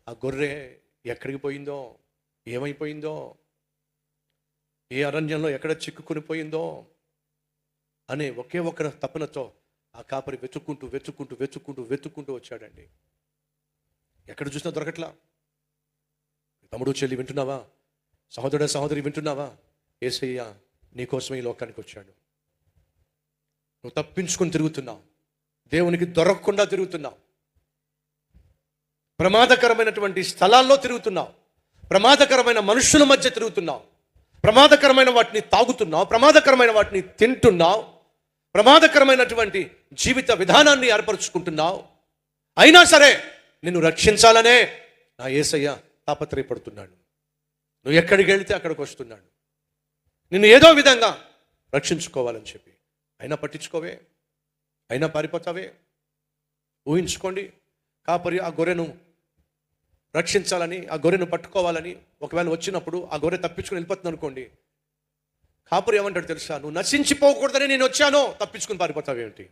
ఆ గొర్రె ఎక్కడికి పోయిందో, ఏమైపోయిందో, ఏ అరణ్యంలో ఎక్కడ చిక్కుకొని పోయిందో అనే ఒకే ఒక్క తపనతో ఆ కాపరి వెతుక్కుంటూ వెతుక్కుంటూ వెతుక్కుంటూ వెతుక్కుంటూ వచ్చాడండి. ఎక్కడ చూసినా దొరకట్లా. తమ్ముడు చెల్లి వింటున్నావా? సహోదరుడు సహోదరి వింటున్నావా? యేసయ్య నీకోసమే ఈ లోకానికి వచ్చాడు. నువ్వు తప్పించుకొని తిరుగుతున్నావు, దేవునికి దొరకకుండా తిరుగుతున్నావు, ప్రమాదకరమైనటువంటి స్థలాల్లో తిరుగుతున్నావు, ప్రమాదకరమైన మనుషుల మధ్య తిరుగుతున్నావు, ప్రమాదకరమైన వాటిని తాగుతున్నావు, ప్రమాదకరమైన వాటిని తింటున్నావు, ప్రమాదకరమైనటువంటి జీవిత విధానాన్ని ఏర్పరచుకుంటున్నావు. అయినా సరే నిన్ను రక్షించాలనే నా యేసయ్య తాపత్రయపడుతున్నాడు. నువ్వు ఎక్కడికి వెళితే అక్కడికి వస్తున్నాడు, నిన్ను ఏదో విధంగా రక్షించుకోవాలని చెప్పి. అయినా పట్టించుకోవే, అయినా పారిపోతావే. ఊహించుకోండి, కాపరి ఆ గొర్రెను రక్షించాలని, ఆ గొర్రెను పట్టుకోవాలని ఒకవేళ వచ్చినప్పుడు ఆ గొర్రె తప్పించుకుని వెళ్ళిపోతుంది అనుకోండి. కాపరి ఏమంటాడు తెలుసా? నువ్వు నశించిపోకూడదని నేను వచ్చాను, తప్పించుకుని పారిపోతావేమిటి?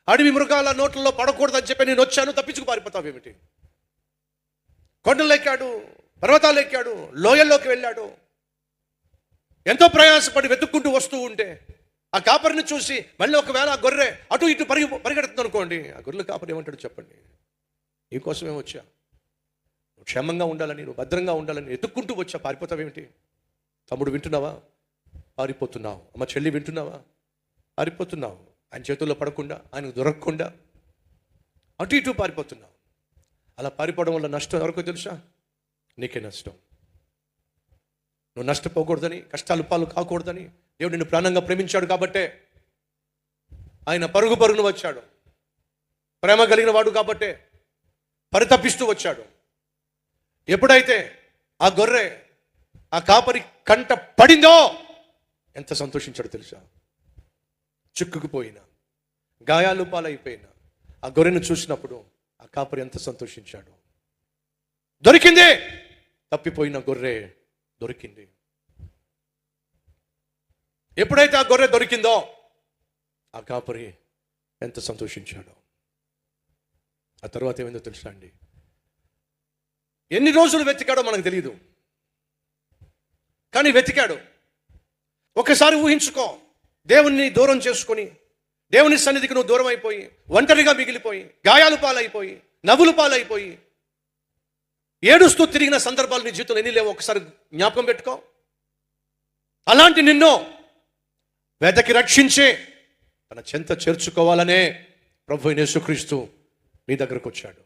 అడవి మృగాల నోట్లలో పడకూడదని చెప్పి నేను వచ్చాను, తప్పించుకు పారిపోతావేమిటి? కొండలు ఎక్కాడు, పర్వతాలు ఎక్కాడు, లోయల్లోకి వెళ్ళాడు, ఎంతో ప్రయాసపడి వెతుక్కుంటూ వస్తూ ఉంటే ఆ కాపరిని చూసి మళ్ళీ ఒకవేళ ఆ గొర్రె అటు ఇటు పరిగెడుతుంది అనుకోండి. ఆ గొర్రెల కాపరి ఏమంటాడు చెప్పండి? నీకోసమే వచ్చా, నువ్వు క్షేమంగా ఉండాలని, నువ్వు భద్రంగా ఉండాలని వెతుక్కుంటూ వచ్చా, పారిపోతావేమిటి? తమ్ముడు వింటున్నావా? పారిపోతున్నావు. అమ్మ చెల్లి వింటున్నావా? పారిపోతున్నావు. ఆయన చేతుల్లో పడకుండా, ఆయనకు దొరకకుండా అటు ఇటు పారిపోతున్నావు. అలా పారిపోవడం వల్ల నష్టం ఎవరికో తెలుసా? నీకే నష్టం. నువ్వు నష్టపోకూడదని, కష్టాలు పాలు కాకూడదని దేవుడు నిన్ను ప్రాణంగా ప్రేమించాడు కాబట్టే ఆయన పరుగు పరుగును వచ్చాడు. ప్రేమ కలిగిన వాడు కాబట్టే పరితపిస్తూ వచ్చాడు. ఎప్పుడైతే ఆ గొర్రె ఆ కాపరి కంట పడిందో ఎంత సంతోషించాడు తెలుసా? చిక్కుకుపోయినా, గాయాలు పాలైపోయినా ఆ గొర్రెను చూసినప్పుడు ఆ కాపరి ఎంత సంతోషించాడు. దొరికింది, తప్పిపోయిన గొర్రె దొరికింది. ఎప్పుడైతే ఆ గొర్రె దొరికిందో ఆ కాపరి ఎంత సంతోషించాడో. ఆ తర్వాత ఏమైందో తెలుసా అండి? ఎన్ని రోజులు వెతికాడో మనకు తెలియదు, కానీ వెతికాడు. ఒకసారి ఊహించుకో, దేవుణ్ణి దూరం చేసుకొని, దేవుని సన్నిధికి నువ్వు దూరం అయిపోయి, ఒంటరిగా మిగిలిపోయి, గాయాలు పాలైపోయి, నవ్వులు పాలైపోయి, ఏడుస్తూ తిరిగిన సందర్భాలు నీ జీవితంలో ఎన్ని లేవో ఒకసారి జ్ఞాపకం పెట్టుకో. అలాంటి నిన్ను వెతకి రక్షించే తన చెంత చేర్చుకోవాలనే ప్రభువైన యేసుక్రీస్తు నీ దగ్గరకు వచ్చాడు.